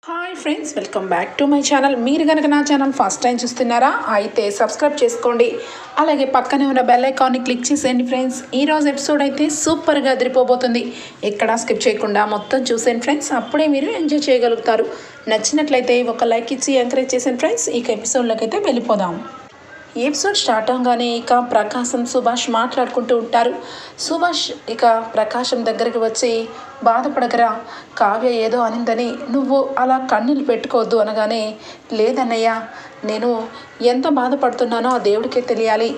Hi friends, welcome back to my channel. మీరు కనుక నా ఛానల్ ఫస్ట్ టైం చూస్తున్నారా అయితే సబ్స్క్రైబ్ చేసుకోండి. అలాగే పక్కనే ఉన్న బెల్ ఐకాన్ని క్లిక్ చేసేయండి ఫ్రెండ్స్. ఈరోజు ఎపిసోడ్ అయితే సూపర్గా అదిరిపోబోతుంది. ఎక్కడా స్కిప్ చేయకుండా మొత్తం చూసేయండి ఫ్రెండ్స్, అప్పుడే మీరు ఎంజాయ్ చేయగలుగుతారు. నచ్చినట్లయితే ఒక లైక్ ఇచ్చి ఎంకరేజ్ చేసేయండి ఫ్రెండ్స్. ఇక ఎపిసోడ్లోకి అయితే వెళ్ళిపోదాం. ఎపిసోడ్ స్టార్ట్ అవగానే ఇక ప్రకాశం సుభాష్ మాట్లాడుకుంటూ ఉంటారు. సుభాష్ ఇక ప్రకాశం దగ్గరికి వచ్చి, బాధపడగరా, కావ్య ఏదో అనిందని నువ్వు అలా కన్నీళ్ళు పెట్టుకోవద్దు అనగానే, లేదన్నయ్య, నేను ఎంత బాధపడుతున్నానో ఆ దేవుడికే తెలియాలి.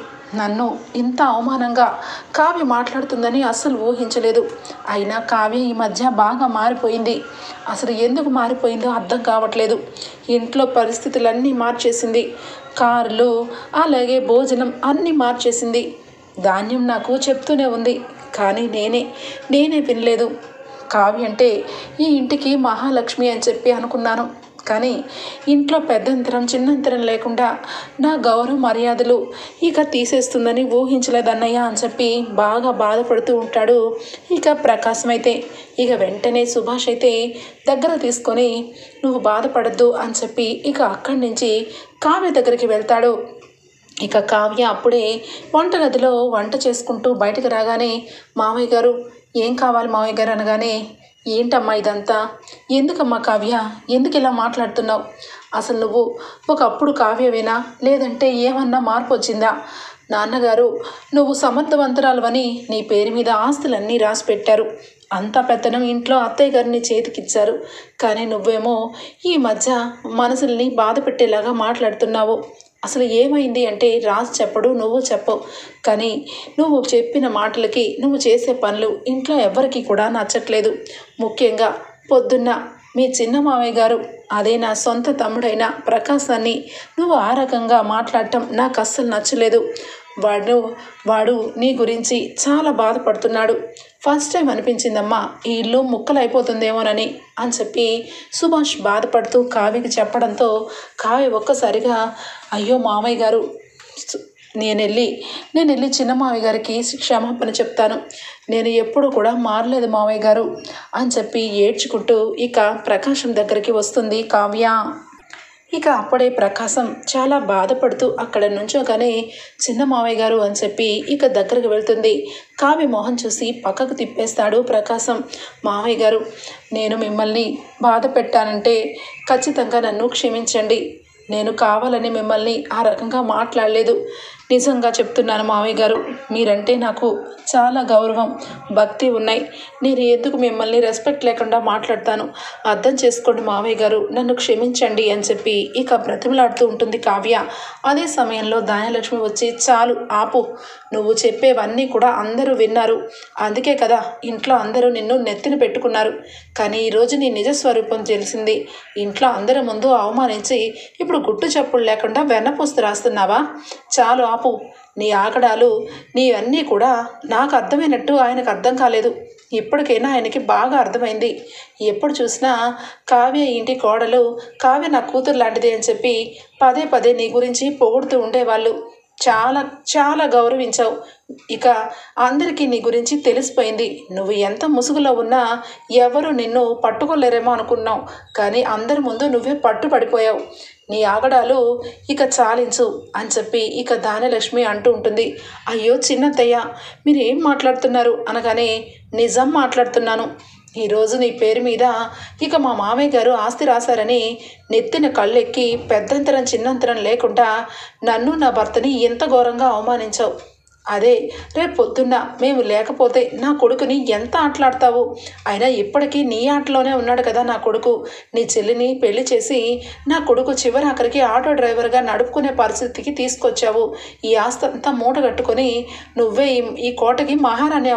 నన్ను ఇంత అవమానంగా కావ్య మాట్లాడుతుందని అస్సలు ఊహించలేదు. అయినా కావ్య ఈ మధ్య బాగా మారిపోయింది. అసలు ఎందుకు మారిపోయిందో అర్థం కావట్లేదు. ఇంట్లో పరిస్థితులన్నీ మార్చేసింది. కార్లు, అలాగే భోజనం అన్నీ మార్చేసింది. ధాన్యం నాకు చెప్తూనే ఉంది, కానీ నేనే వినలేదు. కావ్య అంటే ఈ ఇంటికి మహాలక్ష్మి అని చెప్పి అనుకున్నాను. కానీ ఇంట్లో పెద్దంతరం చిన్నంతరం లేకుండా నా గౌరవ మర్యాదలు ఇక తీసేస్తుందని ఊహించలేదన్నయ్య అని చెప్పి బాగా బాధపడుతూ ఉంటాడు. ఇక ప్రకాశం అయితే ఇక వెంటనే సుభాష్ అయితే దగ్గర తీసుకొని, నువ్వు బాధపడద్దు అని చెప్పి ఇక అక్కడి నుంచి కావ్య దగ్గరికి వెళ్తాడు. ఇక కావ్య అప్పుడే వంటగదిలో వంట చేసుకుంటూ బయటకు రాగానే, మామయ్య గారు, ఏం కావాలి మామయ్య గారు అనగానే, ఏంటమ్మా ఇదంతా, ఎందుకమ్మా కావ్య, ఎందుకు ఇలా మాట్లాడుతున్నావు? అసలు నువ్వు ఒకప్పుడు కావ్యవేనా, లేదంటే ఏమన్నా మార్పు వచ్చిందా? నాన్నగారు నువ్వు సమర్థవంతురాలువని నీ పేరు మీద ఆస్తులన్నీ రాసి పెట్టారు. అంతా పెత్తనం ఇంట్లో అత్తయ్య గారిని చేతికిచ్చారు. కానీ నువ్వేమో ఈ మధ్య మనసుల్ని బాధ పెట్టేలాగా మాట్లాడుతున్నావు. అసలు ఏమైంది అంటే రాజు చెప్పడు, నువ్వు చెప్పవు. కానీ నువ్వు చెప్పిన మాటలకి నువ్వు చేసే పనులు ఇంట్లో ఎవరికి కూడా నచ్చట్లేదు. ముఖ్యంగా పొద్దున్న మీ చిన్న మావయ్య గారు, అదే నా సొంత తమ్ముడైన ప్రకాశాన్ని నువ్వు ఆ రకంగా మాట్లాడటం నాకు అస్సలు నచ్చలేదు. వాడు నీ గురించి చాలా బాధపడుతున్నాడు. ఫస్ట్ టైం అనిపించిందమ్మా ఈ ఇల్లు ముక్కలైపోతుందేమోనని అని చెప్పి సుభాష్ బాధపడుతూ కావ్యకి చెప్పడంతో కావ్య ఒక్కసారిగా, అయ్యో మామయ్య గారు, నేను వెళ్ళి చిన్న మావయ్య గారికి క్షమాపణ చెప్తాను. నేను ఎప్పుడు కూడా మారలేదు మావయ్య గారు అని చెప్పి ఏడ్చుకుంటూ ఇక ప్రకాశం దగ్గరికి వస్తుంది కావ్య. ఇక అప్పుడే ప్రకాశం చాలా బాధపడుతూ అక్కడ నుంచోగానే, చిన్న మావయ్య గారు అని చెప్పి ఇక దగ్గరకు వెళ్తుంది. కావ్య మొహం చూసి పక్కకు తిప్పేస్తాడు ప్రకాశం. మావయ్య గారు, నేను మిమ్మల్ని బాధ పెట్టానంటే ఖచ్చితంగా నన్ను క్షమించండి. నేను కావాలని మిమ్మల్ని ఆ రకంగా మాట్లాడలేదు. నిజంగా చెప్తున్నాను మావయ్య గారు, మీరంటే నాకు చాలా గౌరవం, భక్తి ఉన్నాయి. నేను ఎందుకు మిమ్మల్ని రెస్పెక్ట్ లేకుండా మాట్లాడతాను? అర్థం చేసుకోండి మావయ్య గారు, నన్ను క్షమించండి అని చెప్పి ఇక బ్రతిమలాడుతూ ఉంటుంది కావ్య. అదే సమయంలో ధాన్యలక్ష్మి వచ్చి, చాలు ఆపు, నువ్వు చెప్పేవన్నీ కూడా అందరూ విన్నారు. అందుకే కదా ఇంట్లో అందరూ నిన్ను నెత్తిన పెట్టుకున్నారు. కానీ ఈరోజు నీ నిజస్వరూపం తెలిసింది. ఇంట్లో అందరి ముందు అవమానించి ఇప్పుడు గుట్టు చప్పుడు లేకుండా వెన్నపూస్తు రాస్తున్నావా? చాలు ఆపు. నీ ఆగడాలు, నీవన్నీ కూడా నాకు అర్థమైనట్టు ఆయనకు అర్థం కాలేదు. ఇప్పటికైనా ఆయనకి బాగా అర్థమైంది. ఎప్పుడు చూసినా కావ్య ఇంటి కోడలు, కావ్య నా కూతురు లాంటిది అని చెప్పి పదే పదే నీ గురించి పొగుడుతూ ఉండేవాళ్ళు. చాలా చాలా గౌరవించావు. ఇక అందరికీ నీ గురించి తెలిసిపోయింది. నువ్వు ఎంత ముసుగులో ఉన్నా ఎవరు నిన్ను పట్టుకోలేరేమో అనుకున్నావు. కానీ అందరి ముందు నువ్వే పట్టుపడిపోయావు. నీ ఆగడాలు ఇక చాలించు అని చెప్పి ఇక ధాన్యలక్ష్మి అంటూ ఉంటుంది. అయ్యో చిన్నత్తయ్య, మీరు ఏం మాట్లాడుతున్నారు అనగానే, నిజం మాట్లాడుతున్నాను. ఈరోజు నీ పేరు మీద ఇక మా మామయ్య గారు ఆస్తి రాశారని నెత్తిన కళ్ళెక్కి పెద్దంతరం చిన్నంతరం లేకుండా నన్ను నా భర్తని ఎంత ఘోరంగా అవమానించావు. అదే రేపు పొద్దున్న మేము లేకపోతే నా కొడుకుని ఎంత ఆటలాడతావు? అయినా ఇప్పటికీ నీ ఆటలోనే ఉన్నాడు కదా నా కొడుకు. నీ చెల్లిని పెళ్లి చేసి నా కొడుకు చివరి ఆఖరికి ఆటో డ్రైవర్గా నడుపుకునే పరిస్థితికి తీసుకొచ్చావు. ఈ ఆస్తి అంతా మూట కట్టుకొని నువ్వే ఈ కోటకి మహారాణి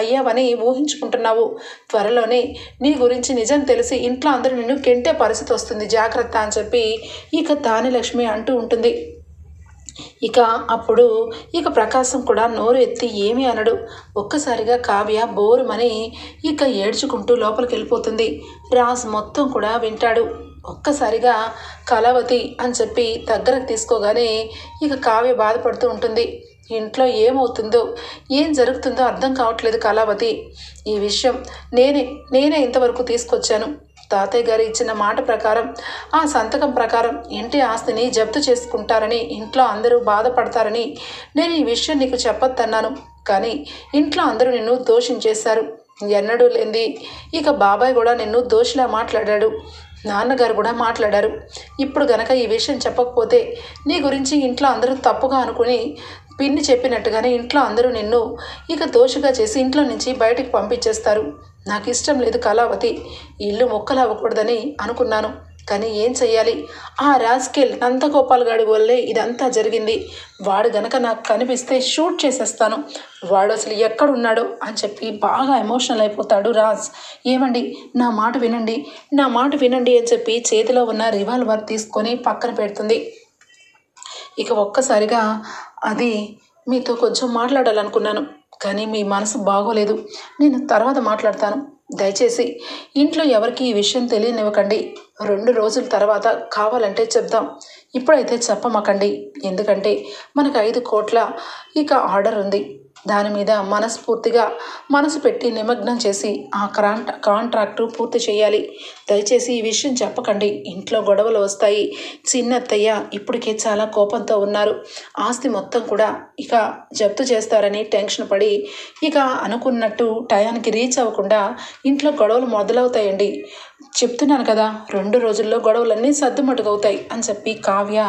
అయ్యావని ఊహించుకుంటున్నావు. త్వరలోనే నీ గురించి నిజం తెలిసి ఇంట్లో అందరూ నిన్ను కెంటే పరిస్థితి వస్తుంది, జాగ్రత్త అని చెప్పి ఇక ధాన్యలక్ష్మి అంటూ ఉంటుంది. ఇక అప్పుడు ఇక ప్రకాశం కూడా నోరు ఎత్తి ఏమీ అనడు. ఒక్కసారిగా కావ్య బోరుమని ఇక ఏడ్చుకుంటూ లోపలికి వెళ్ళిపోతుంది. రాజు మొత్తం కూడా వింటాడు. ఒక్కసారిగా కళావతి అని చెప్పి దగ్గరకు తీసుకోగానే ఇక కావ్య బాధపడుతూ ఉంటుంది. ఇంట్లో ఏమవుతుందో ఏం జరుగుతుందో అర్థం కావట్లేదు కళావతి. ఈ విషయం నేనే ఇంతవరకు తీసుకొచ్చాను. తాతయ్య గారు ఇచ్చిన మాట ప్రకారం ఆ సంతకం ప్రకారం ఇంటి ఆస్తిని జప్తు చేసుకుంటారని, ఇంట్లో అందరూ బాధపడతారని నేను ఈ విషయం నీకు చెప్పొద్దన్నాను. కానీ ఇంట్లో అందరూ నిన్ను దోషించేశారు. ఎన్నడూ లేంది ఇక బాబాయ్ కూడా నిన్ను దోషిలా మాట్లాడాడు. నాన్నగారు కూడా మాట్లాడారు. ఇప్పుడు గనక ఈ విషయం చెప్పకపోతే నీ గురించి ఇంట్లో అందరూ తప్పుగా అనుకుని పిన్ని చెప్పినట్టుగానే ఇంట్లో అందరూ నిన్ను ఇక దోషిగా చేసి ఇంట్లో నుంచి బయటకు పంపించేస్తారు. నాకు ఇష్టం లేదు కళావతి, ఇల్లు మొక్కలవ్వకూడదని అనుకున్నాను. కానీ ఏం చెయ్యాలి? ఆ రాస్కెల్ నందగోపాల్ గాడి వల్లే ఇదంతా జరిగింది. వాడు గనక నాకు కనిపిస్తే షూట్ చేసేస్తాను. వాడు అసలు ఎక్కడున్నాడో అని చెప్పి బాగా ఎమోషనల్ అయిపోతాడు రాజ్. ఏమండి, నా మాట వినండి, నా మాట వినండి అని చెప్పి చేతిలో ఉన్న రివాల్వర్ తీసుకొని పక్కన పెడుతుంది. ఇక ఒక్కసారిగా అది మీతో కొంచెం మాట్లాడాలనుకున్నాను, కానీ మీ మనసు బాగోలేదు. నేను తర్వాత మాట్లాడతాను. దయచేసి ఇంట్లో ఎవరికి ఈ విషయం తెలియనివ్వకండి. 2 రోజుల తర్వాత కావాలంటే చెప్దాం. ఇప్పుడైతే చెప్పమాకండి. ఎందుకంటే మనకు 5 కోట్ల ఇక ఆర్డర్ ఉంది. దాని మీద మనస్ఫూర్తిగా మనసు పెట్టి నిమగ్నం చేసి ఆ కాంట్రాక్టు పూర్తి చేయాలి. దయచేసి ఈ విషయం చెప్పకండి. ఇంట్లో గొడవలు వస్తాయి. చిన్నత్తయ్య ఇప్పటికే చాలా కోపంతో ఉన్నారు. ఆస్తి మొత్తం కూడా ఇక జప్తు చేస్తారని టెన్షన్ పడి ఇక అనుకున్నట్టు టయానికి రీచ్ అవ్వకుండా ఇంట్లో గొడవలు మొదలవుతాయండి. చెప్తున్నాను కదా, 2 రోజుల్లో గొడవలన్నీ సర్దుమటుగవుతాయి అని చెప్పి కావ్య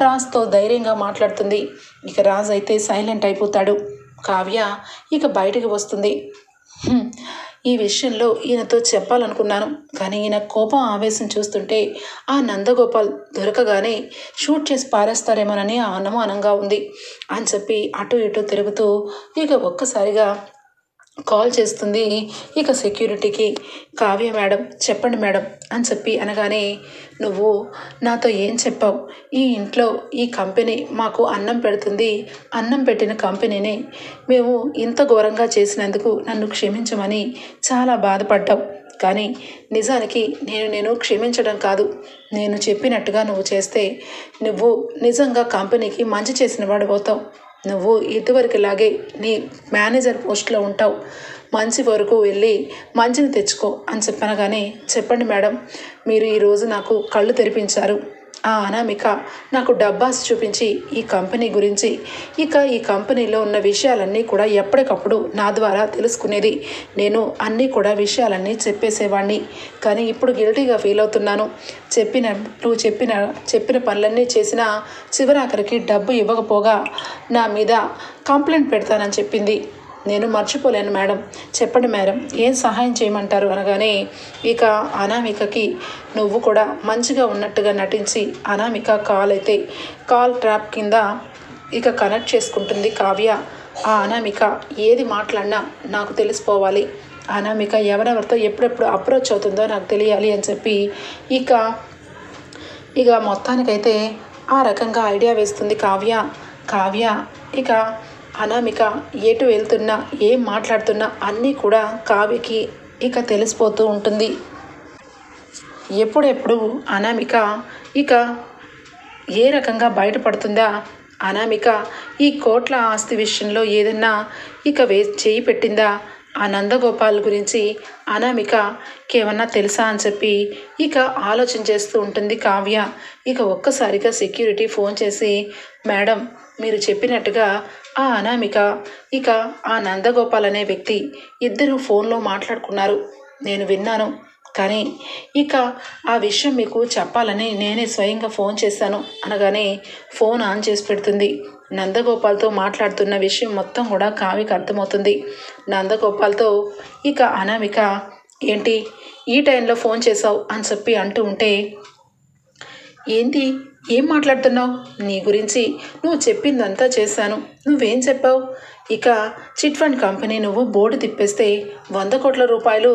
రాజ్తో ధైర్యంగా మాట్లాడుతుంది. ఇక రాజ్ అయితే సైలెంట్ అయిపోతాడు. కావ్య ఇక బయటికి వస్తుంది. ఈ విషయంలో ఈయనతో చెప్పాలనుకున్నాను, కానీ ఈయన కోపం ఆవేశం చూస్తుంటే ఆ నందగోపాల్ దొరకగానే షూట్ చేసి పారేస్తారేమోనని అనుమానంగా ఉంది అని చెప్పి అటు ఇటు తిరుగుతూ ఇక ఒక్కసారిగా కాల్ చేస్తుంది ఇక సెక్యూరిటీకి. కావ్య మేడం, చెప్పండి మేడం అని చెప్పి అనగానే, నువ్వు నాతో ఏం చెప్పావు? ఈ ఇంట్లో ఈ కంపెనీ మాకు అన్నం పెడుతుంది, అన్నం పెట్టిన కంపెనీని మేము ఇంత ఘోరంగా చేసినందుకు నన్ను క్షమించమని చాలా బాధపడ్డావు. కానీ నిజానికి నేను క్షమించడం కాదు, నేను చెప్పినట్టుగా నువ్వు చేస్తే నువ్వు నిజంగా కంపెనీకి మంచి చేసిన వాడు అవుతావు. నువ్వు ఇదివరకులాగే నీ మేనేజర్ పోస్ట్లో ఉంటావు. మంచి వరకు వెళ్ళి మంచిని తెచ్చుకో అని చెప్పనగానే, చెప్పండి మేడం, మీరు ఈరోజు నాకు కళ్ళు తెరిపించారు. ఆ అనామిక నాకు డబ్బాస్ చూపించి ఈ కంపెనీ గురించి ఇక ఈ కంపెనీలో ఉన్న విషయాలన్నీ కూడా ఎప్పటికప్పుడు నా ద్వారా తెలుసుకునేది. నేను అన్నీ కూడా విషయాలన్నీ చెప్పేసేవాడిని. కానీ ఇప్పుడు గిల్టీగా ఫీల్ అవుతున్నాను. చెప్పిన పనులన్నీ చేసినా చివరాఖరికి డబ్బు ఇవ్వకపోగా నా మీద కంప్లైంట్ పెడతానని చెప్పింది. నేను మర్చిపోలేను మేడం. చెప్పండి మేడం, ఏం సహాయం చేయమంటారు అనగానే, ఇక అనామికకి నువ్వు కూడా మంచిగా ఉన్నట్టుగా నటించి అనామిక కాల్ ట్రాప్ కింద ఇక కనెక్ట్ చేసుకుంటుంది కావ్య. ఆ అనామిక ఏది మాట్లాడినా నాకు తెలిసిపోవాలి. అనామిక ఎవరెవరితో ఎప్పుడెప్పుడు అప్రోచ్ అవుతుందో నాకు తెలియాలి అని చెప్పి ఇక మొత్తానికైతే ఆ రకంగా ఐడియా వేస్తుంది కావ్య. ఇక అనామిక ఎటు వెళ్తున్నా ఏం మాట్లాడుతున్నా అన్నీ కూడా కావ్యకి ఇక తెలిసిపోతూ ఉంటుంది. ఎప్పుడెప్పుడు అనామిక ఇక ఏ రకంగా బయటపడుతుందా? అనామిక ఈ కోట్ల ఆస్తి విషయంలో ఏదన్నా ఇక చేయి పెట్టిందా? ఆ నందగోపాల్ గురించి అనామికకి ఏమన్నా తెలుసా అని చెప్పి ఇక ఆలోచన చేస్తూ ఉంటుంది కావ్య. ఇక ఒక్కసారిగా సెక్యూరిటీ ఫోన్ చేసి, మేడం, మీరు చెప్పినట్టుగా ఆ అనామిక ఇక ఆ నందగోపాల్ అనే వ్యక్తి ఇద్దరు ఫోన్లో మాట్లాడుకున్నారు, నేను విన్నాను. కానీ ఇక ఆ విషయం మీకు చెప్పాలని నేనే స్వయంగా ఫోన్ చేశాను అనగానే ఫోన్ ఆన్ చేసి పెడుతుంది. నందగోపాల్తో మాట్లాడుతున్న విషయం మొత్తం కూడా కావ్యకి అర్థమవుతుంది. నందగోపాల్తో ఇక అనామిక, ఏంటి ఈ టైంలో ఫోన్ చేసావు అని చెప్పి అంటూ ఉంటే, ఏంటి ఏం మాట్లాడుతున్నావు? నీ గురించి నువ్వు చెప్పిందంతా చేశాను. నువ్వేం చెప్పావు? ఇక చిట్ ఫండ్ కంపెనీ నువ్వు బోర్డు తిప్పేస్తే 100 కోట్ల రూపాయలు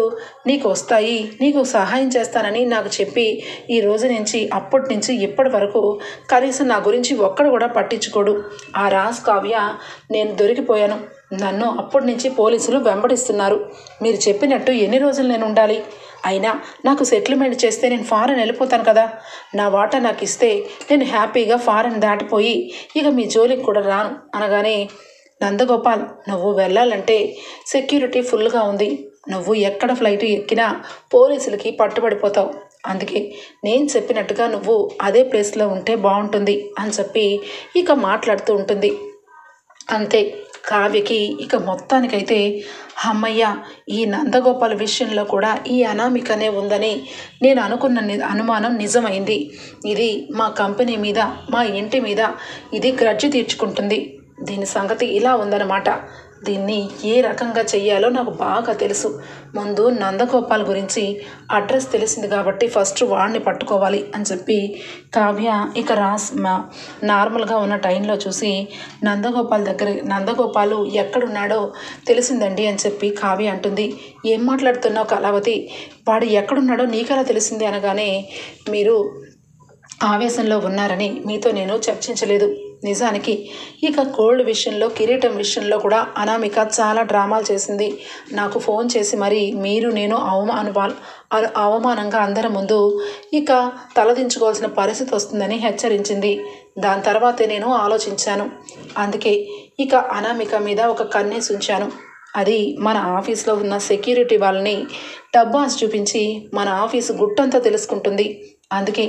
నీకు వస్తాయి, నీకు సహాయం చేస్తానని నాకు చెప్పి ఈ రోజు నుంచి అప్పటి నుంచి ఇప్పటి వరకు కనీసం నా గురించి ఒక్కడు కూడా పట్టించుకోడు. ఆ రాజ్ కావ్య నేను దొరికిపోయాను. నన్ను అప్పటి నుంచి పోలీసులు వెంబడిస్తున్నారు. మీరు చెప్పినట్టు ఎన్ని రోజులు నేను ఉండాలి? అయినా నాకు సెటిల్మెంట్ చేస్తే నేను ఫారెన్ వెళ్ళిపోతాను కదా. నా వాటా నాకు ఇస్తే నేను హ్యాపీగా ఫారెన్ దాటిపోయి ఇక మీ జోలికి కూడా రాను అనగానే, నందగోపాల్, నువ్వు వెళ్ళాలంటే సెక్యూరిటీ ఫుల్గా ఉంది. నువ్వు ఎక్కడ ఫ్లైట్ ఎక్కినా పోలీసులకి పట్టుబడిపోతావు. అందుకే నేను చెప్పినట్టుగా నువ్వు అదే ప్లేస్లో ఉంటే బాగుంటుంది అని చెప్పి ఇక మాట్లాడుతూ ఉంటుంది. అంతే కావ్యకి ఇక మొత్తానికైతే అమ్మయ్య, ఈ నందగోపాల్ విషయంలో కూడా ఈ అనామికనే ఉందని నేను అనుకున్న అనుమానం నిజమైంది. ఇది మా కంపెనీ మీద, మా ఇంటి మీద ఇది గ్రడ్జి తీర్చుకుంటుంది. దీని సంగతి ఇలా ఉందన్నమాట. దీన్ని ఏ రకంగా చెయ్యాలో నాకు బాగా తెలుసు. ముందు నందగోపాల్ గురించి అడ్రస్ తెలిసింది కాబట్టి ఫస్ట్ వాడిని పట్టుకోవాలి అని చెప్పి కావ్య ఇక నార్మల్గా ఉన్న టైంలో చూసి నందగోపాలు ఎక్కడున్నాడో తెలిసిందండి అని చెప్పి కావ్య అంటుంది. ఏం మాట్లాడుతున్నావు కళావతి? వాడు ఎక్కడున్నాడో నీకెలా తెలిసింది అనగానే, మీరు ఆవేశంలో ఉన్నారని మీతో నేను చర్చించలేదు. నిజానికి ఇక గోల్డ్ విషయంలో, కిరీటం విషయంలో కూడా అనామిక చాలా డ్రామాలు చేసింది. నాకు ఫోన్ చేసి మరి మీరు నేను అవమానంగా అందరి ముందు ఇక తలదించుకోవాల్సిన పరిస్థితి వస్తుందని హెచ్చరించింది. దాని తర్వాతే నేను ఆలోచించాను. అందుకే ఇక అనామిక మీద ఒక కన్నేసి ఉంచాను. అది మన ఆఫీస్లో ఉన్న సెక్యూరిటీ వాళ్ళని డబ్బాస్ చూపించి మన ఆఫీసు గుట్టంతా తెలుసుకుంటుంది. అందుకే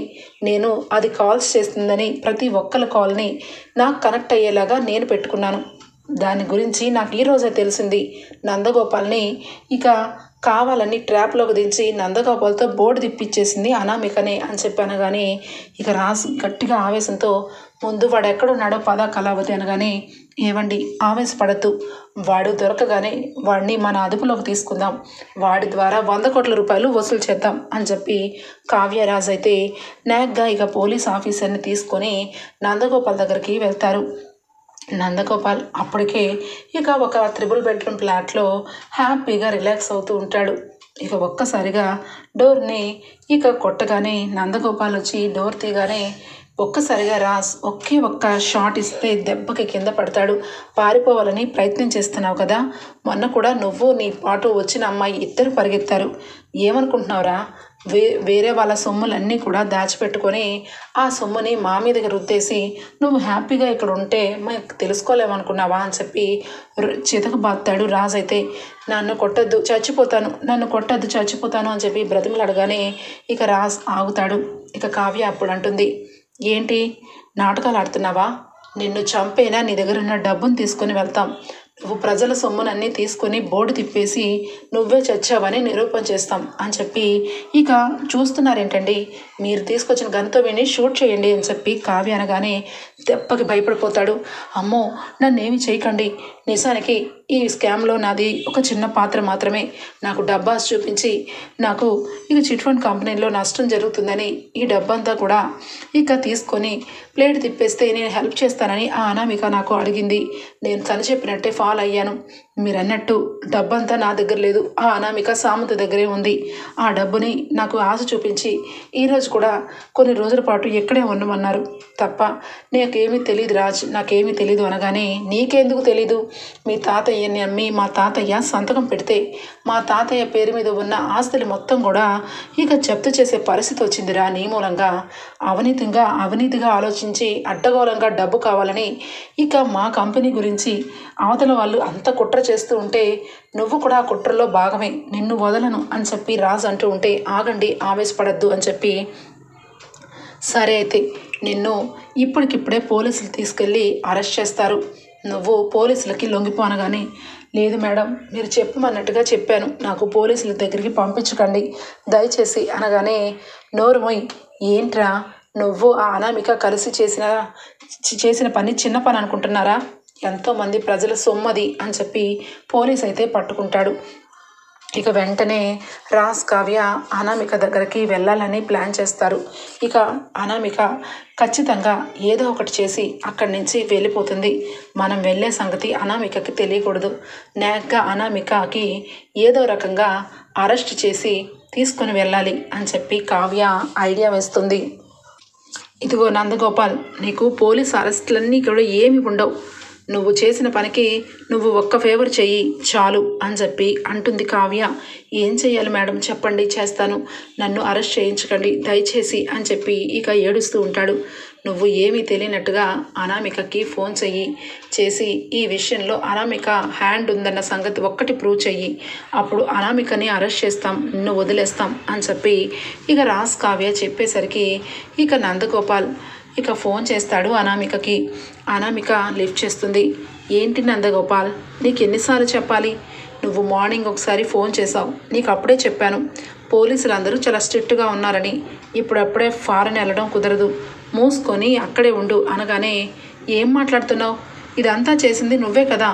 నేను అది కాల్స్ చేస్తుందని ప్రతి ఒక్కరి కాల్ని నాకు కనెక్ట్ అయ్యేలాగా నేను పెట్టుకున్నాను. దాని గురించి నాకు ఈరోజే తెలిసింది. నందగోపాల్ని ఇక కావాలని ట్రాప్లోకి దించి నందగోపాల్తో బోర్డు తిప్పిచ్చేసింది అనామికనే అని చెప్పాను. కానీ ఇక గట్టిగా ఆవేశంతో, ముందు వాడు ఎక్కడున్నాడో పద కళావతి అనగానే, ఏవండి ఆవేశపడద్దు, వాడు దొరకగానే వాడిని మన అదుపులోకి తీసుకుందాం, వాడి ద్వారా 100 కోట్ల రూపాయలు వసూలు చేద్దాం అని చెప్పి కావ్యరాజ్ అయితే నాగ్గా ఇక పోలీస్ ఆఫీసర్ని తీసుకొని నందగోపాల్ దగ్గరికి వెళ్తారు. నందగోపాల్ అప్పటికే ఇక ఒక 3 బెడ్రూమ్ ఫ్లాట్లో హ్యాపీగా రిలాక్స్ అవుతూ ఉంటాడు. ఇక ఒక్కసారిగా డోర్ని ఇక కొట్టగానే నందగోపాల్ వచ్చి డోర్ తీయగానే ఒక్కసారిగా ఒక్క షాట్ ఇస్తే దెబ్బకి కింద పడతాడు. పారిపోవాలని ప్రయత్నం చేస్తున్నావు కదా, మొన్న కూడా నువ్వు నీ పాటు వచ్చిన అమ్మాయి ఇద్దరు పరిగెత్తారు. ఏమనుకుంటున్నావురా? వేరే వాళ్ళ సొమ్ములన్నీ కూడా దాచిపెట్టుకొని ఆ సొమ్ముని మా మీదకి రుద్దేసి నువ్వు హ్యాపీగా ఇక్కడ ఉంటే మేము తెలుసుకోలేమనుకున్నావా అని చెప్పి చితకబాతాడు రాజ్. అయితే నన్ను కొట్టద్దు చచ్చిపోతాను అని చెప్పి బ్రతిమలాడగానే ఇక రాజ్ ఆగుతాడు. ఇక కావ్య అప్పుడు అంటుంది, ఏంటి నాటకాలు ఆడుతున్నావా? నిన్ను చంపైనా నీ దగ్గర ఉన్న డబ్బును తీసుకొని వెళ్తాం. నువ్వు ప్రజల సొమ్మునన్నీ తీసుకొని బోర్డు తిప్పేసి నువ్వే చచ్చావని నిరూపణ చేస్తాం అని చెప్పి ఇక చూస్తున్నారేంటండి, మీరు తీసుకొచ్చిన గన్తో విని షూట్ చేయండి అని చెప్పి కావ్య అనగానే దెబ్బకి భయపడిపోతాడు. అమ్మో నన్నేమి చేయకండి, నిజానికి ఈ స్కామ్లో నాది ఒక చిన్న పాత్ర మాత్రమే. నాకు డబ్బాస్ చూపించి నాకు ఇక చిట్ ఫండ్ కంపెనీలో నష్టం జరుగుతుందని ఈ డబ్బంతా కూడా ఇక తీసుకొని ప్లేట్ తిప్పేస్తే నేను హెల్ప్ చేస్తానని ఆ అనామిక నాకు అడిగింది. నేను తను చెప్పినట్టే ఫాలో అయ్యాను. మీరు అన్నట్టు డబ్బంతా నా దగ్గర లేదు, ఆ అనామిక సామంత దగ్గరే ఉంది. ఆ డబ్బుని నాకు ఆశ చూపించి ఈరోజు కూడా కొన్ని రోజుల పాటు ఎక్కడే ఉండమన్నారు తప్ప నాకేమీ తెలియదు రాజ్, నాకేమీ తెలీదు అనగానే, నీకెందుకు తెలీదు? మీ తాతయ్యని అమ్మి మా తాతయ్య సంతకం పెడితే మా తాతయ్య పేరు మీద ఉన్న ఆస్తులు మొత్తం కూడా ఇక జప్తు చేసే పరిస్థితి వచ్చిందిరా నీ మూలంగా. అవినీతిగా ఆలోచించి అడ్డగోలంగా డబ్బు కావాలని ఇక మా కంపెనీ గురించి అవతల వాళ్ళు అంత కుట్ర చేస్తూ ఉంటే నువ్వు కూడా ఆ కుట్రలో భాగమే, నిన్ను వదలను అని చెప్పి రాజ్ అంటూ ఉంటే, ఆగండి ఆవేశపడద్దు అని చెప్పి, సరే అయితే నిన్ను ఇప్పటికిప్పుడే పోలీసులు తీసుకెళ్ళి అరెస్ట్ చేస్తారు, నువ్వు పోలీసులకి లొంగిపోనగానే, లేదు మేడం మీరు చెప్పమన్నట్టుగా చెప్పాను, నాకు పోలీసుల దగ్గరికి పంపించకండి దయచేసి అనగానే, నోరు మొయ్, ఏంట్రా నువ్వు ఆ అనామిక కలిసి చేసిన పని చిన్న పని అనుకుంటున్నారా? ఎంతోమంది ప్రజల సొమ్మది అని చెప్పి పోలీస్ అయితే పట్టుకుంటాడు. ఇక వెంటనే రాజ్ కావ్య అనామిక దగ్గరికి వెళ్ళాలని ప్లాన్ చేస్తారు. ఇక అనామిక ఖచ్చితంగా ఏదో ఒకటి చేసి అక్కడి నుంచి వెళ్ళిపోతుంది. మనం వెళ్ళే సంగతి అనామికకి తెలియకూడదు. నాగ్గా అనామికకి ఏదో రకంగా అరెస్ట్ చేసి తీసుకొని వెళ్ళాలి అని చెప్పి కావ్య ఐడియా వేస్తుంది. ఇదిగో నందగోపాల్, నీకు పోలీస్ అరెస్టులన్నీ కూడా ఏమి ఉండవు, నువ్వు చేసిన పనికి నువ్వు ఒక్క ఫేవర్ చెయ్యి చాలు అని చెప్పి అంటుంది కావ్య. ఏం చెయ్యాలి మేడం చెప్పండి, చేస్తాను, నన్ను అరెస్ట్ చేయించకండి దయచేసి అని చెప్పి ఇక ఏడుస్తూ ఉంటాడు. నువ్వు ఏమీ తెలియనట్టుగా అనామికకి ఫోన్ చేసి ఈ విషయంలో అనామిక హ్యాండ్ ఉందన్న సంగతి ఒక్కటి ప్రూవ్ చెయ్యి, అప్పుడు అనామికని అరెస్ట్ చేస్తాం, నిన్ను వదిలేస్తాం అని చెప్పి ఇక రాజ్ కావ్య చెప్పేసరికి ఇక నందగోపాల్ ఇక ఫోన్ చేస్తాడు అనామికకి. అనామిక లిఫ్ట్ చేస్తుంది. ఏంటి నందగోపాల్, నీకు ఎన్నిసార్లు చెప్పాలి? నువ్వు మార్నింగ్ ఒకసారి ఫోన్ చేసావు, నీకు అప్పుడే చెప్పాను పోలీసులు అందరూ చాలా స్ట్రిక్ట్గా ఉన్నారని. ఇప్పుడప్పుడే ఫారెన్ వెళ్ళడం కుదరదు, మూసుకొని అక్కడే ఉండు అనగానే ఏం మాట్లాడుతున్నావు? ఇదంతా చేసింది నువ్వే కదా,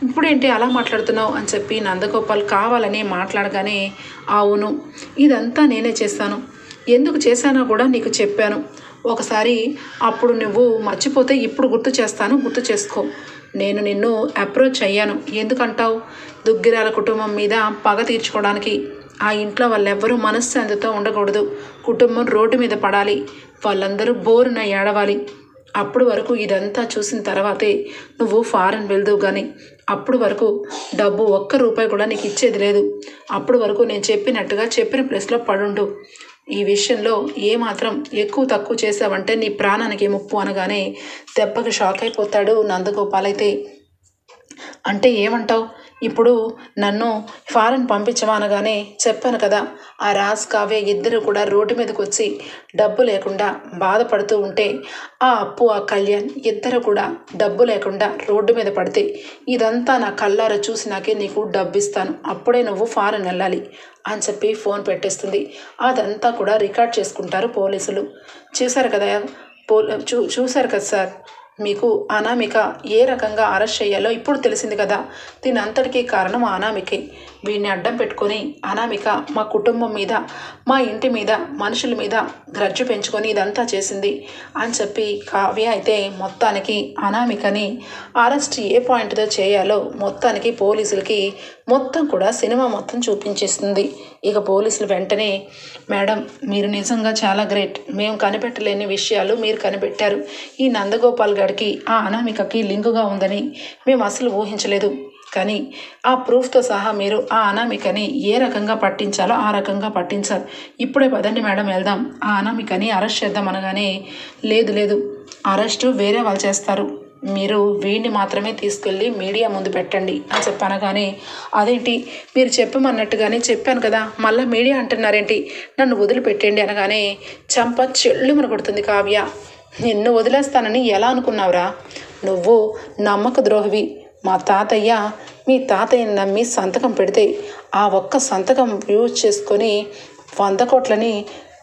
ఇప్పుడేంటి అలా మాట్లాడుతున్నావు అని చెప్పి నందగోపాల్ కావాలని మాట్లాడగానే అవును ఇదంతా నేనే చేస్తాను, ఎందుకు చేశానో కూడా నీకు చెప్పాను ఒకసారి, అప్పుడు నువ్వు మర్చిపోతే ఇప్పుడు గుర్తు చేస్తాను, గుర్తు చేసుకో. నేను నిన్ను అప్రోచ్ అయ్యాను ఎందుకంటావు? దుగ్గిరాల కుటుంబం మీద పగ తీర్చుకోవడానికి. ఆ ఇంట్లో వాళ్ళెవ్వరూ మనశ్శాంతితో ఉండకూడదు, కుటుంబం రోడ్డు మీద పడాలి, వాళ్ళందరూ బోరున ఏడవాలి. అప్పుడు వరకు ఇదంతా చూసిన తర్వాతే నువ్వు ఫారెన్ వెళ్దువు కానీ అప్పుడు వరకు డబ్బు ఒక్క రూపాయి కూడా నీకు ఇచ్చేది లేదు. అప్పుడు వరకు నేను చెప్పినట్టుగా చెప్పిన ప్లేస్లో పడుండు. ఈ విషయంలో ఏమాత్రం ఎక్కువ తక్కువ చేసావంటే నీ ప్రాణానికి ముప్పు అనగానే దెబ్బకి షాక్ అయిపోతాడు నందగోపాల్. అయితే అంటే ఏమంటావు? ఇప్పుడు నన్ను ఫారెన్ పంపించవా అనగానే చెప్పాను కదా, ఆ రాజ్ కావ్య ఇద్దరు కూడా రోడ్డు మీదకి వచ్చి డబ్బు లేకుండా బాధపడుతూ ఉంటే ఆ అప్పు ఆ కళ్యాణ్ ఇద్దరు కూడా డబ్బు లేకుండా రోడ్డు మీద పడితే ఇదంతా నా కళ్ళారా చూసి నాకే నీకు డబ్బు ఇస్తాను, అప్పుడే నువ్వు ఫారెన్ వెళ్ళాలి అని చెప్పి ఫోన్ పెట్టేస్తుంది. అదంతా కూడా రికార్డ్ చేసుకుంటారు పోలీసులు. చూశారు కదా చూశారు కదా సార్, మీకు అనామిక ఏ రకంగా అరెస్ట్ చేయాలో ఇప్పుడు తెలిసింది కదా. దీని అంతటికీ కారణం అనామికే. వీడిని అడ్డం పెట్టుకొని అనామిక మా కుటుంబం మీద, మా ఇంటి మీద, మనుషుల మీద గ్రడ్జు పెంచుకొని ఇదంతా చేసింది అని చెప్పి కావ్య అయితే మొత్తానికి అనామికని అరెస్ట్ ఏ పాయింట్తో చేయాలో మొత్తానికి పోలీసులకి మొత్తం కూడా సినిమా మొత్తం చూపించేస్తుంది. ఇక పోలీసులు వెంటనే మేడం మీరు నిజంగా చాలా గ్రేట్, మేము కనిపెట్టలేని విషయాలు మీరు కనిపెట్టారు. ఈ నందగోపాల్ గారికి ఆ అనామికకి లింకుగా ఉందని మేము అసలు ఊహించలేదు. కానీ ఆ ప్రూఫ్తో సహా మీరు ఆ అనామికని ఏ రకంగా పట్టించాలో ఆ రకంగా పట్టించారు. ఇప్పుడే పదండి మేడం వెళ్దాం, ఆ అనామికని అరెస్ట్ చేద్దాం అనగానే లేదు అరెస్టు వేరే వాళ్ళు చేస్తారు, మీరు వీడిని మాత్రమే తీసుకెళ్ళి మీడియా ముందు పెట్టండి అని చెప్పనగానే అదేంటి మీరు చెప్పమన్నట్టుగానే చెప్పాను కదా, మళ్ళీ మీడియా అంటున్నారేంటి, నన్ను వదిలిపెట్టండి అనగానే చంప చెల్లుమని కొడుతుంది కావ్య. నిన్ను వదిలేస్తానని ఎలా అనుకున్నావురా? నువ్వు నమ్మక ద్రోహివి. మా తాతయ్య మీ తాతయ్యని నమ్మి సంతకం పెడితే ఆ ఒక్క సంతకం యూజ్ చేసుకొని 100 కోట్లని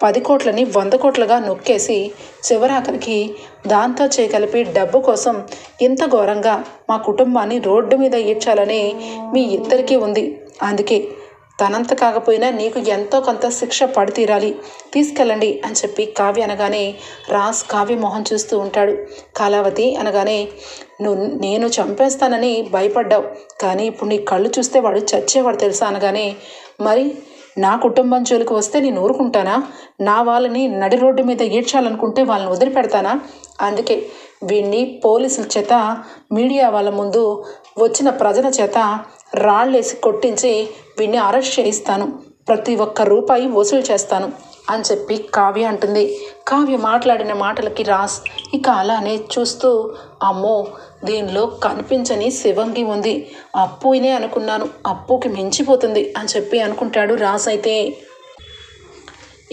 10 కోట్లని 100 కోట్లుగా నొక్కేసి చివరాఖరికి దాంతో చేయగలిపి డబ్బు కోసం ఇంత ఘోరంగా మా కుటుంబాన్ని రోడ్డు మీద ఈడ్చాలని మీ ఇద్దరికీ ఉంది. అందుకే తనంత కాకపోయినా నీకు ఎంతో కొంత శిక్ష పడి తీరాలి, తీసుకెళ్ళండి అని చెప్పి కావ్య అనగానే రాజ్ కావ్య మొహం చూస్తూ ఉంటాడు. కళావతి అనగానే నేను చంపేస్తానని భయపడ్డావు, కానీ ఇప్పుడు నీ కళ్ళు చూస్తే వాడు చచ్చేవాడు తెలుసా అనగానే మరి నా కుటుంబం జోలికి వస్తే నేను ఊరుకుంటానా? నా వాళ్ళని నడి రోడ్డు మీద ఈడ్చాలనుకుంటే వాళ్ళని వదిలిపెడతానా? అందుకే వీడిని పోలీసుల చేత, మీడియా వాళ్ళ ముందు, వచ్చిన ప్రజల చేత రాళ్ళేసి కొట్టించి వీడిని అరెస్ట్ చేయిస్తాను, ప్రతి ఒక్క రూపాయి వసూలు చేస్తాను అని చెప్పి కావ్య అంటుంది. కావ్య మాట్లాడిన మాటలకి రాజ్ ఇక అలానే చూస్తూ అమ్మో దీనిలో కనిపించని శివంగి ఉంది, అప్పునే అనుకున్నాను, అప్పుకి మించిపోతుంది అని చెప్పి అనుకుంటాడు రాజ్. అయితే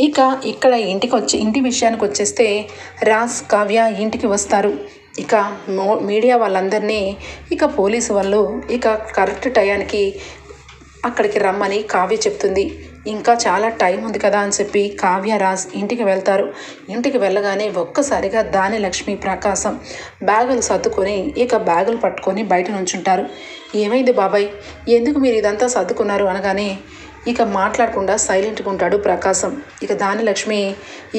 ఇక ఇక్కడ ఇంటి విషయానికి వచ్చేస్తే రాజ్ కావ్య ఇంటికి వస్తారు. ఇక మీడియా వాళ్ళందరినీ ఇక పోలీసు వాళ్ళు ఇక కరెక్ట్ టయానికి అక్కడికి రమ్మని కావ్య చెప్తుంది. ఇంకా చాలా టైం ఉంది కదా అని చెప్పి కావ్య రాజ్ ఇంటికి వెళ్తారు. ఇంటికి వెళ్ళగానే ఒక్కసారిగా దాని లక్ష్మి ప్రకాశం బ్యాగులు సర్దుకొని ఇక బ్యాగులు పట్టుకొని బయట నుంచుంటారు. ఏమైంది బాబాయ్, ఎందుకు మీరు ఇదంతా సర్దుకున్నారు అనగానే ఇక మాట్లాడకుండా సైలెంట్గా ఉంటాడు ప్రకాశం. ఇక దాని లక్ష్మి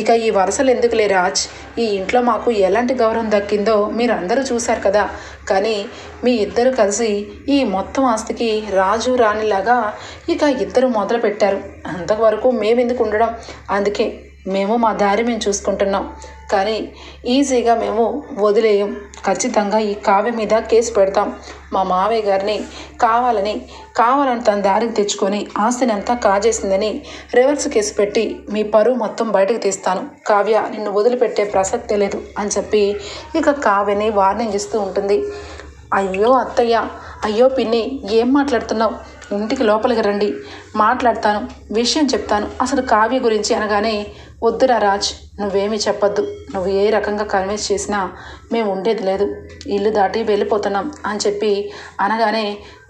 ఇక ఈ వరుసలు ఎందుకులే రాజ్, ఈ ఇంట్లో మాకు ఎలాంటి గౌరవం దక్కిందో మీరు అందరూ చూశారు కదా, కానీ మీ ఇద్దరు కలిసి ఈ మొత్తం ఆస్తికి రాజు రాణిలాగా ఇక ఇద్దరు మొదలు పెట్టారు, అంతవరకు మేమెందుకు ఉండడం, అందుకే మేము మా దారి మేము చూసుకుంటున్నాం, కానీ ఈజీగా మేము వదిలేయం. ఖచ్చితంగా ఈ కావ్య మీద కేసు పెడతాం. మా మావయ్య గారిని కావాలని తన దారికి తెచ్చుకొని ఆస్తిని అంతా కాజేసిందని రివర్స్ కేసు పెట్టి మీ పరువు మొత్తం బయటకు తీస్తాను. కావ్య, నిన్ను వదిలిపెట్టే ప్రసక్తే లేదు అని చెప్పి ఇక కావ్యని వార్నింగ్ ఇస్తూ ఉంటుంది. అయ్యో అత్తయ్య, అయ్యో పిన్ని, ఏం మాట్లాడుతున్నావు? ఇంటికి లోపలికి రండి, మాట్లాడతాను, విషయం చెప్తాను అసలు కావ్య గురించి అనగానే, వద్దురా రాజ్, నువ్వేమీ చెప్పొద్దు. నువ్వు ఏ రకంగా కన్విన్స్ చేసినా మేము ఉండేది లేదు, ఇల్లు దాటి వెళ్ళిపోతున్నాం అని చెప్పి అనగానే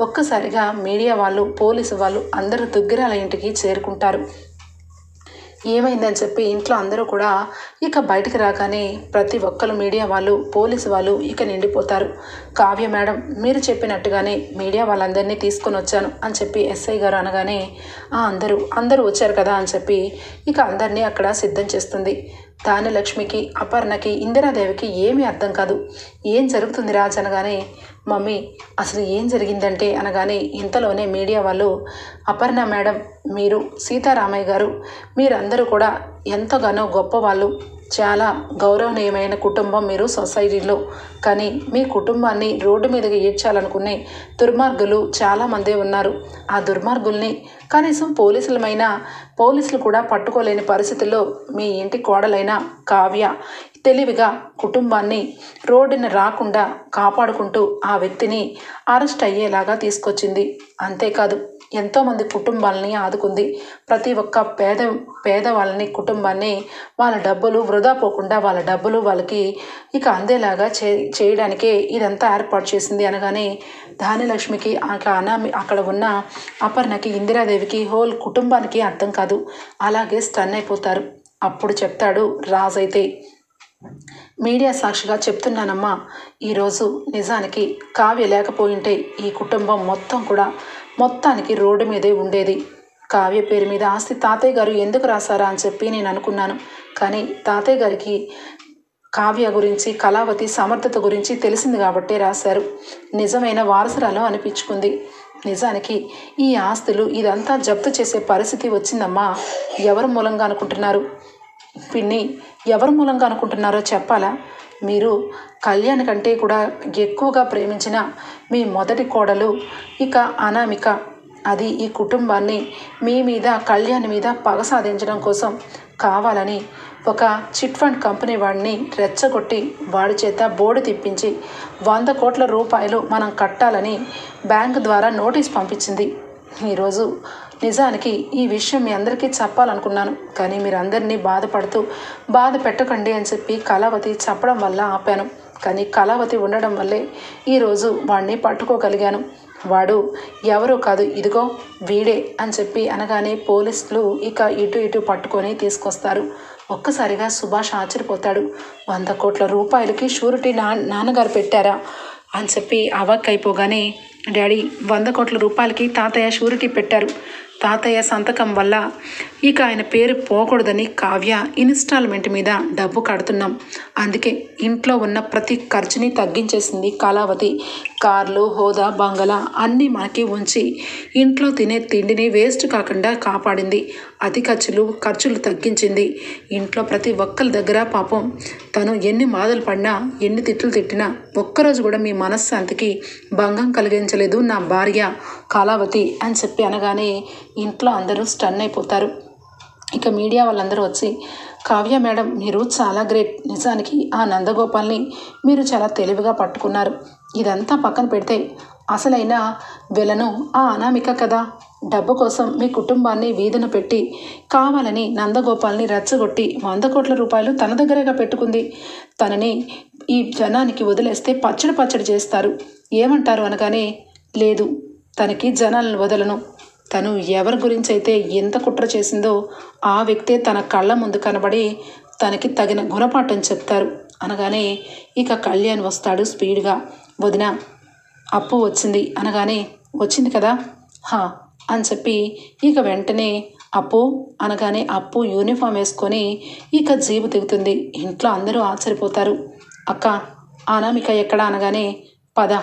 ఒక్కసారిగా మీడియా వాళ్ళు, పోలీసు వాళ్ళు అందరూ దుగ్గిరాల ఇంటికి చేరుకుంటారు. ఏమైందని చెప్పి ఇంట్లో అందరూ కూడా ఇక బయటకు రాగానే ప్రతి ఒక్కరు, మీడియా వాళ్ళు, పోలీసు వాళ్ళు ఇక నిండిపోతారు. కావ్య మేడం, మీరు చెప్పినట్టుగానే మీడియా వాళ్ళందరినీ తీసుకొని వచ్చాను అని చెప్పి ఎస్ఐ గారు అనగానే, అందరూ వచ్చారు కదా అని చెప్పి ఇక అందరినీ అక్కడ సిద్ధం చేస్తుంది. ధాన్యలక్ష్మికి, అపర్ణకి, ఇందిరాదేవికి ఏమీ అర్థం కాదు. ఏం జరుగుతుంది రాజ్ అనగానే, మమ్మీ అసలు ఏం జరిగిందంటే అనగానే ఇంతలోనే మీడియా వాళ్ళు, అపర్ణ మేడం, మీరు, సీతారామయ్య గారు, మీరందరూ కూడా ఎంతగానో గొప్పవాళ్ళు, చాలా గౌరవనీయమైన కుటుంబం మీరు సొసైటీలో, కానీ మీ కుటుంబాన్ని రోడ్డు మీదకి ఈడ్చాలనుకునే దుర్మార్గులు చాలామందే ఉన్నారు. ఆ దుర్మార్గుల్ని కనీసం పోలీసులు కూడా పట్టుకోలేని పరిస్థితుల్లో మీ ఇంటి కోడలైన కావ్య తెలివిగా కుటుంబాన్ని రోడ్డున రాకుండా కాపాడుకుంటూ ఆ వ్యక్తిని అరెస్ట్ అయ్యేలాగా తీసుకొచ్చింది. అంతేకాదు ఎంతోమంది కుటుంబాలని ఆదుకుంది. ప్రతి ఒక్క పేదవాళ్ళని, కుటుంబాన్ని వాళ్ళ డబ్బులు వృధా పోకుండా వాళ్ళ డబ్బులు వాళ్ళకి ఇక అందేలాగా చేయడానికే ఇదంతా ఏర్పాటు చేసింది అనగానే ధాన్యలక్ష్మికి, అక్కడ ఉన్న అపర్ణకి, ఇందిరాదేవికి, హోల్ కుటుంబానికి అర్థం కాదు. అలాగే స్టన్ అయిపోతారు. అప్పుడు చెప్తాడు రాజైతే, మీడియా సాక్షిగా చెప్తున్నానమ్మా, ఈరోజు నిజానికి కావ్య లేకపోయింటే ఈ కుటుంబం మొత్తానికి రోడ్డు మీదే ఉండేది. కావ్య పేరు మీద ఆస్తి తాతయ్య గారు ఎందుకు రాశారా అని చెప్పి నేను అనుకున్నాను. కానీ తాతయ్య గారికి కావ్య గురించి, కళావతి సమర్థత గురించి తెలిసింది కాబట్టే రాశారు. నిజమైన వారసురాలు అనిపించుకుంది. నిజానికి ఈ ఆస్తులు ఇదంతా జప్తు చేసే పరిస్థితి వచ్చిందమ్మా. ఎవరు మూలంగా అనుకుంటున్నారు పిన్ని? ఎవరు మూలంగా అనుకుంటున్నారో చెప్పాలా? మీరు కళ్యాణ్ కంటే కూడా ఎక్కువగా ప్రేమించిన మీ మొదటి కోడలు ఇక అనామిక, అది ఈ కుటుంబాన్ని మీ మీద, కళ్యాణ్ మీద పగ సాధించడం కోసం కావాలని ఒక చిట్ ఫండ్ కంపెనీ వాడిని రెచ్చగొట్టి వాడి చేత బోర్డు తిప్పించి 100 కోట్ల రూపాయలు మనం కట్టాలని బ్యాంకు ద్వారా నోటీస్ పంపించింది. ఈరోజు నిజానికి ఈ విషయం మీ అందరికీ చెప్పాలనుకున్నాను, కానీ మీరు అందరినీ బాధ పెట్టకండి అని చెప్పి కళావతి చెప్పడం వల్ల ఆపాను. కానీ కళావతి ఉండడం వల్లే ఈరోజు వాడిని పట్టుకోగలిగాను. వాడు ఎవరో కాదు, ఇదిగో వీడే అని చెప్పి అనగానే పోలీసులు ఇక ఇటు పట్టుకొని తీసుకొస్తారు. ఒక్కసారిగా సుభాష్ ఆశ్చర్యపోతాడు. 100 కోట్ల రూపాయలకి షూరిటీ నాన్నగారు పెట్టారా అని చెప్పి అవాక్కైపోగానే, డాడీ 100 కోట్ల రూపాయలకి తాతయ్య షూరిటీ పెట్టారు. తాతయ్య సంతకం వల్ల ఇక ఆయన పేరు పోకూడదని కావ్య ఇన్స్టాల్మెంట్ మీద డబ్బు కడుతున్నాం. అందుకే ఇంట్లో ఉన్న ప్రతి ఖర్చుని తగ్గించేసింది కళావతి. కార్లు, హోదా, బంగళా అన్నీ మనకి ఉంచి ఇంట్లో తినే తిండిని వేస్ట్ కాకుండా కాపాడింది. అతి ఖర్చులు తగ్గించింది. ఇంట్లో ప్రతి ఒక్కరి దగ్గర పాపం తను ఎన్ని బాధలు పడినా, ఎన్ని తిట్లు తిట్టినా ఒక్కరోజు కూడా మీ మనశ్శాంతికి భంగం కలిగించలేదు నా భార్య కళావతి అని చెప్పి అనగానే ఇంట్లో అందరూ స్టన్ అయిపోతారు. ఇక మీడియా వాళ్ళందరూ వచ్చి, కావ్య మేడం, మీరు చాలా గ్రేట్. నిజానికి ఆ నందగోపాల్ని మీరు చాలా తెలివిగా పట్టుకున్నారు. ఇదంతా పక్కన పెడితే అసలైన విలను ఆ అనామిక కదా. డబ్బు కోసం మీ కుటుంబాన్ని వీధిన పెట్టి కావాలని నందగోపాల్ని రెచ్చగొట్టి 100 కోట్ల రూపాయలు తన దగ్గరగా పెట్టుకుంది. తనని ఈ జనానికి వదిలేస్తే పచ్చడి చేస్తారు, ఏమంటారు అనగానే, లేదు, తనకి జనాలను వదలను. తను ఎవరి గురించి అయితే ఎంత కుట్ర చేసిందో ఆ వ్యక్తే తన కళ్ళ ముందు కనబడి తనకి తగిన గుణపాఠం చెప్తారు అనగానే ఇక కళ్యాణ్ వస్తాడు స్పీడ్గా. వదిన, అప్పు వచ్చింది అనగానే, వచ్చింది కదా అని చెప్పి ఇక వెంటనే అప్పు అనగానే అప్పు యూనిఫామ్ వేసుకొని ఇక జీబు దిగుతుంది. ఇంట్లో అందరూ ఆశ్చర్యపోతారు. అక్క, అనామిక ఎక్కడా అనగానే, పద,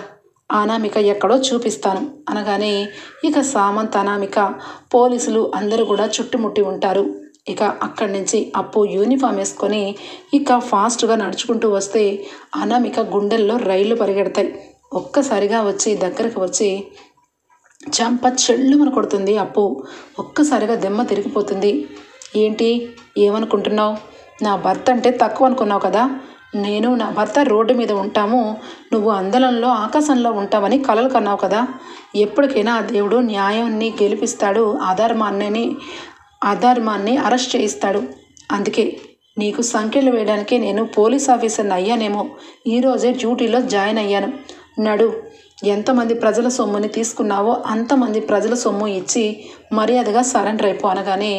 అనామిక ఎక్కడో చూపిస్తాను అనగానే ఇక సామంత్, అనామిక, పోలీసులు అందరూ కూడా చుట్టుముట్టి ఉంటారు. ఇక అక్కడి నుంచి అప్పు యూనిఫామ్ వేసుకొని ఇక ఫాస్ట్గా నడుచుకుంటూ వస్తే అనామిక గుండెల్లో రైళ్లు పరిగెడతాయి. ఒక్కసారిగా వచ్చి దగ్గరకు వచ్చి చంప చెల్లుమని కొడుతుంది అప్పు. ఒక్కసారిగా దెమ్మ తిరిగిపోతుంది. ఏంటి ఏమనుకుంటున్నావు? నా భర్త అంటే తక్కువ అనుకున్నావు కదా? నేను నా భర్త రోడ్డు మీద ఉంటాము, నువ్వు అందలంలో ఆకాశంలో ఉంటావని కలలు కన్నావు కదా? ఎప్పటికైనా ఆ దేవుడు న్యాయాన్ని గెలిపిస్తాడు, అధర్మాన్ని అరెస్ట్ చేయిస్తాడు. అందుకే నీకు సంఖ్యలు వేయడానికి నేను పోలీస్ ఆఫీసర్ని అయ్యానేమో. ఈరోజే డ్యూటీలో జాయిన్ అయ్యాను. నడు, ఎంతమంది ప్రజల సొమ్ముని తీసుకున్నావో అంతమంది ప్రజల సొమ్ము ఇచ్చి మర్యాదగా సరెండర్ అయిపో అనగానే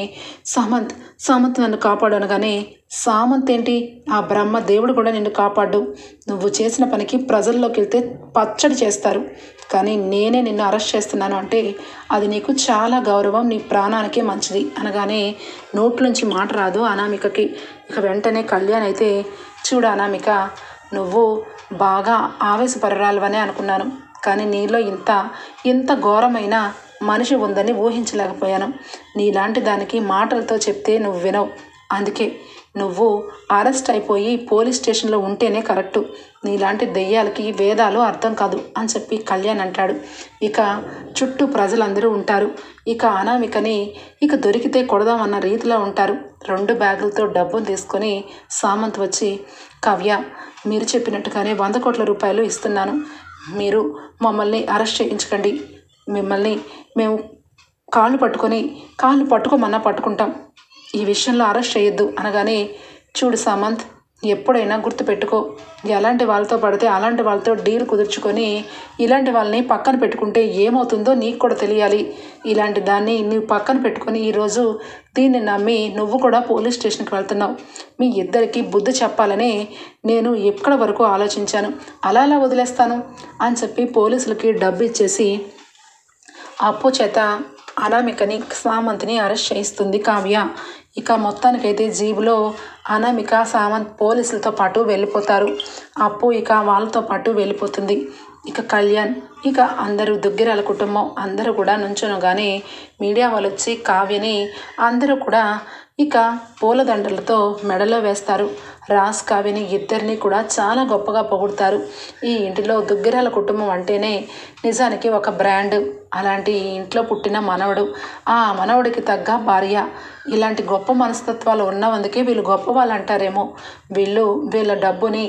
సామంత్ నన్ను కాపాడు అనగానే, సామంత్ ఏంటి, ఆ బ్రహ్మ దేవుడు కూడా నిన్ను కాపాడు. నువ్వు చేసిన పనికి ప్రజల్లోకి వెళ్తే పచ్చడి చేస్తారు, కానీ నేనే నిన్ను అరెస్ట్ చేస్తున్నాను అంటే అది నీకు చాలా గౌరవం, నీ ప్రాణానికే మంచిది అనగానే నోట్లోంచి మాట రాదు అనామికకి. ఇక వెంటనే కళ్యాణ్ అయితే, చూడు అనామిక, నువ్వు బాగా ఆవేశపరరాలవనే అనుకున్నాను, కానీ నీలో ఇంత ఘోరమైన మనిషి ఉందని ఊహించలేకపోయాను. నీలాంటి దానికి మాటలతో చెప్తే నువ్వు వినవు, అందుకే నువ్వు అరెస్ట్ అయిపోయి పోలీస్ స్టేషన్లో ఉంటేనే కరెక్టు. నీలాంటి దెయ్యాలకి వేదాలు అర్థం కాదు అని చెప్పి కళ్యాణ్ అంటాడు. ఇక చుట్టూ ప్రజలందరూ ఉంటారు. ఇక అనామికని ఇక దొరికితే కొడదామన్న రీతిలో ఉంటారు. 2 బ్యాగులతో డబ్బులు తీసుకొని సామంత్ వచ్చి, కావ్య, మీరు చెప్పినట్టుగానే 100 కోట్ల రూపాయలు ఇస్తున్నాను, మీరు మమ్మల్ని అరెస్ట్ చేయించకండి, మిమ్మల్ని మేము కాళ్ళు పట్టుకోమన్నా పట్టుకుంటాం, ఈ విషయంలో అరెస్ట్ చేయొద్దు అనగానే, చూడు సామంత్, ఎప్పుడైనా గుర్తుపెట్టుకో, ఎలాంటి వాళ్ళతో పడితే అలాంటి వాళ్ళతో డీల్ కుదుర్చుకొని ఇలాంటి వాళ్ళని పక్కన పెట్టుకుంటే ఏమవుతుందో నీకు కూడా తెలియాలి. ఇలాంటి దాన్ని నువ్వు పక్కన పెట్టుకొని ఈరోజు దీన్ని నమ్మి నువ్వు కూడా పోలీస్ స్టేషన్కి వెళ్తున్నావు. మీ ఇద్దరికి బుద్ధి చెప్పాలని నేను ఎక్కడ వరకు ఆలోచించాను, అలా వదిలేస్తాను అని చెప్పి పోలీసులకి డబ్బు ఇచ్చేసి అప్పు చేత అనామికని సామంత్ని అరెస్ట్ చేయిస్తుంది కావ్య. ఇక మొత్తానికైతే జీబులో అనామిక సామంత్ పోలీసులతో పాటు వెళ్ళిపోతారు. అప్పు ఇక వాళ్ళతో పాటు వెళ్ళిపోతుంది. ఇక కళ్యాణ్, ఇక అందరూ దుగ్గిరాల కుటుంబం అందరూ కూడా నుంచోనగానే మీడియా వాళ్ళు వచ్చి కావ్యని అందరూ కూడా ఇక పూలదండలతో మెడలో వేస్తారు. రాజ్, కావ్యని ఇద్దరిని కూడా చాలా గొప్పగా పొగుడతారు. ఈ ఇంటిలో దుగ్గిరాల కుటుంబం అంటేనే నిజానికి ఒక బ్రాండ్. అలాంటి ఇంట్లో పుట్టిన మనవడు, ఆ మనవడికి తగ్గ భార్య, ఇలాంటి గొప్ప మనస్తత్వాలు ఉన్నందుకే వీళ్ళు గొప్ప వాళ్ళు అంటారేమో. వీళ్ళ డబ్బుని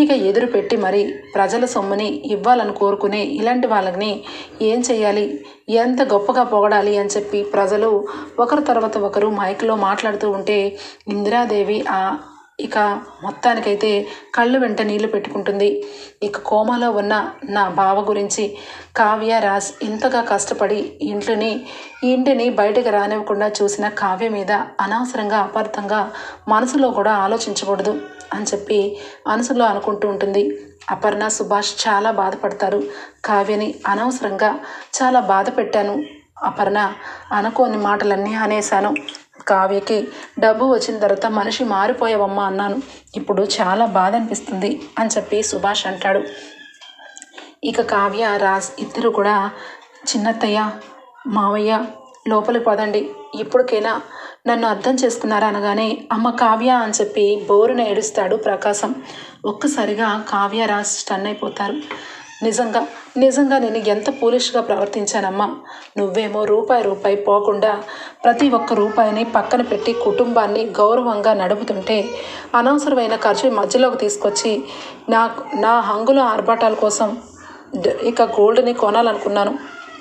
ఇక ఎదురు పెట్టి మరి ప్రజల సొమ్ముని ఇవ్వాలని కోరుకునే ఇలాంటి వాళ్ళని ఏం చేయాలి, ఎంత గొప్పగా పొగడాలి అని చెప్పి ప్రజలు ఒకరి తర్వాత ఒకరు మైక్లో మాట్లాడుతూ ఉంటే ఇందిరాదేవి ఇక మొత్తానికైతే కళ్ళు వెంట నీళ్లు పెట్టుకుంటుంది. ఇక కోమాలో ఉన్న నా బావ గురించి కావ్య, రాజ్ ఇంతగా కష్టపడి ఇంటిని బయటకు రానివ్వకుండా చూసిన కావ్య మీద అనవసరంగా అపార్థంగా మనసులో కూడా ఆలోచించకూడదు అని చెప్పి మనసులో అనుకుంటూ ఉంటుంది. అపర్ణ, సుభాష్ చాలా బాధపడతారు. కావ్యని అనవసరంగా చాలా బాధ పెట్టాను అపర్ణ, అనుకోని మాటలన్నీ అనేశాను. కావ్యకి డబ్బు వచ్చిన తర్వాత మనిషి మారిపోయావమ్మా అన్నాను, ఇప్పుడు చాలా బాధ అనిపిస్తుంది అని చెప్పి సుభాష్ అంటాడు. ఇక కావ్య, రాజ్ ఇద్దరు కూడా చిన్నత్తయ్య, మావయ్య లోపలికి పదండి, ఇప్పటికైనా నన్ను అర్థం చేసుకున్నారా అనగానే అమ్మ కావ్య అని చెప్పి బోరున ఏడుస్తాడు ప్రకాశం. ఒక్కసారిగా కావ్య, రాజ్ స్టన్ అయిపోతారు. నిజంగా నేను ఎంత పూలిష్గా ప్రవర్తించానమ్మా. నువ్వేమో రూపాయి పోకుండా ప్రతి ఒక్క రూపాయిని పక్కన పెట్టి కుటుంబాన్ని గౌరవంగా నడుపుతుంటే అనవసరమైన ఖర్చు మధ్యలోకి తీసుకొచ్చి నా హంగుల ఆర్భాటాల కోసం ఇక గోల్డ్ని కొనాలనుకున్నాను,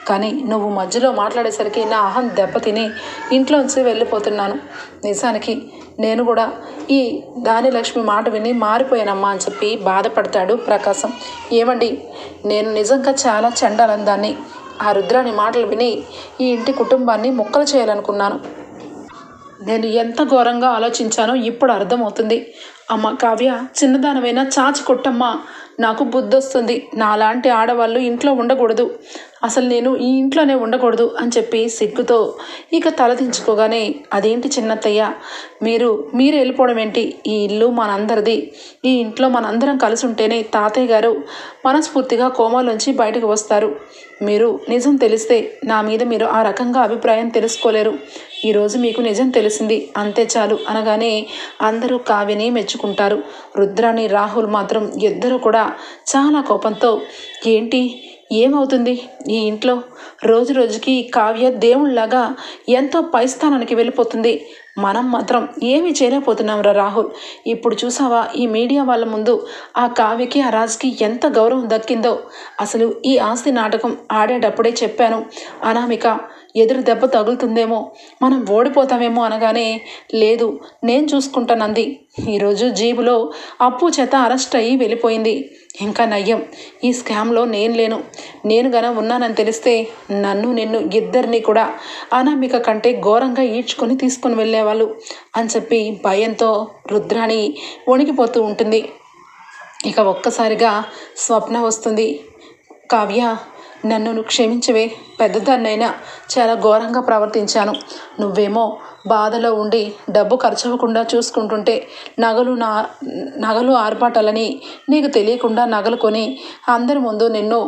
కానీ నువ్వు మధ్యలో మాట్లాడేసరికి నా అహం దెబ్బతిని ఇంట్లోంచి వెళ్ళిపోతున్నాను. నిజానికి నేను కూడా ఈ దానిలక్ష్మి మాట విని మారిపోయానమ్మా అని చెప్పి బాధపడతాడు ప్రకాశం. ఏమండి, నేను నిజంగా చాలా చండాలందాన్ని. ఆ రుద్రాని మాటలు విని ఈ ఇంటి కుటుంబాన్ని ముక్కలు చేయాలనుకున్నాను. నేను ఎంత ఘోరంగా ఆలోచించానో ఇప్పుడు అర్థమవుతుంది. అమ్మ కావ్య, చిన్నదానమైనా చాచి కొట్టమ్మా, నాకు బుద్ధి వస్తుంది. నాలాంటి ఆడవాళ్ళు ఇంట్లో ఉండకూడదు, అసలు నేను ఈ ఇంట్లోనే ఉండకూడదు అని చెప్పి సిగ్గుతో ఇక తలదించుకోగానే, అదేంటి చిన్నత్తయ్య, మీరు వెళ్ళిపోవడం ఏంటి? ఈ ఇల్లు మనందరిది. ఈ ఇంట్లో మనందరం కలిసి ఉంటేనే తాతయ్య గారు మనస్ఫూర్తిగా కోమాలోంచి బయటకు వస్తారు. మీరు నిజం తెలిస్తే నా మీద మీరు ఆ రకంగా అభిప్రాయం తెలుసుకోలేరు. ఈరోజు మీకు నిజం తెలిసింది అంతే చాలు అనగానే అందరూ కావ్యని మెచ్చుకుంటారు. రుద్రాని రాహుల్ మాత్రం ఇద్దరు కూడా చాలా కోపంతో ఏంటి ఏమవుతుంది ఈ ఇంట్లో రోజు రోజుకి కావ్య దేవుళ్లాగా ఎంతో పై స్థానానికి వెళ్ళిపోతుంది, మనం మాత్రం ఏమీ చేయలేకపోతున్నాం రా రాహుల్. ఇప్పుడు చూసావా ఈ మీడియా వాళ్ళ ముందు ఆ కావ్యకి ఆ రాజుకి ఎంత గౌరవం దక్కిందో. అసలు ఈ ఆస్తి నాటకం ఆడేటప్పుడే చెప్పాను, అనామిక ఎదురు దెబ్బ తగులుతుందేమో, మనం ఓడిపోతామేమో అనగానే లేదు నేను చూసుకుంటానంది. ఈరోజు జీబులో అప్పు చేత అరెస్ట్ అయ్యి వెళ్ళిపోయింది. ఇంకా నయ్యం ఈ స్కామ్లో నేను లేను, నేను గన ఉన్నానని తెలిస్తే నన్ను నిన్ను ఇద్దరిని కూడా అనామిక కంటే ఘోరంగా ఈడ్చుకొని తీసుకొని వెళ్ళేవాళ్ళు అని చెప్పి భయంతో రుద్రాణి వణికిపోతూ ఉంటుంది. ఇక ఒక్కసారిగా స్వప్న వస్తుంది. కావ్య నన్ను క్షమించవే, పెద్దదాన్నైనా చాలా ఘోరంగా ప్రవర్తించాను. నువ్వేమో బాధలో ఉండి డబ్బు ఖర్చు అవ్వకుండా చూసుకుంటుంటే నగలు ఆర్పాటాలని నీకు తెలియకుండా నగలు కొని అందరి ముందు నిన్ను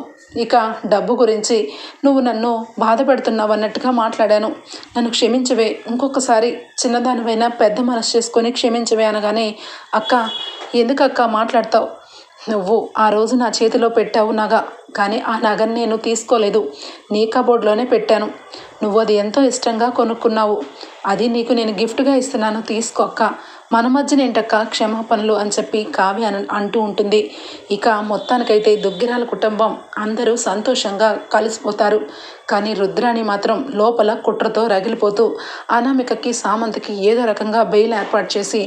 ఇక డబ్బు గురించి నువ్వు నన్ను బాధ పెడుతున్నావు అన్నట్టుగా మాట్లాడాను. నన్ను క్షమించవే, ఇంకొకసారి చిన్నదానివైనా పెద్ద మనసు చేసుకొని క్షమించవే అనగానే అక్క ఎందుకక్క మాట్లాడతావు, నువ్వు ఆ రోజు నా చేతిలో పెట్టావు నగ, కానీ ఆ నగని నేను తీసుకోలేదు, నీ కబోర్డ్లోనే పెట్టాను. నువ్వు అది ఎంతో ఇష్టంగా కొనుక్కున్నావు, అది నీకు నేను గిఫ్ట్గా ఇస్తున్నాను, తీసుకో అక్క, మన మధ్యనేంటక్క క్షమాపణలు అని చెప్పి కావ్య అంటూ ఉంటుంది. ఇక మొత్తానికైతే దుగ్గిరాల కుటుంబం అందరూ సంతోషంగా కలిసిపోతారు. కానీ రుద్రాణి మాత్రం లోపల కుట్రతో రగిలిపోతూ అనామికకి సామంతకి ఏదో రకంగా బెయిల్ ఏర్పాటు చేసి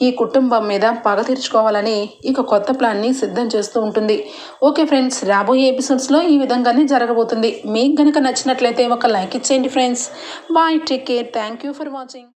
ఈ కుటుంబం మీద పగ తీర్చుకోవాలని ఇక కొత్త ప్లాన్ని సిద్ధం చేస్తూ ఉంటుంది. ఓకే ఫ్రెండ్స్, రాబోయే ఎపిసోడ్స్లో ఈ విధంగానే జరగబోతుంది. మీకు కనుక నచ్చినట్లయితే ఒక లైక్ ఇచ్చేయండి friends. Bye, take care, thank you for watching.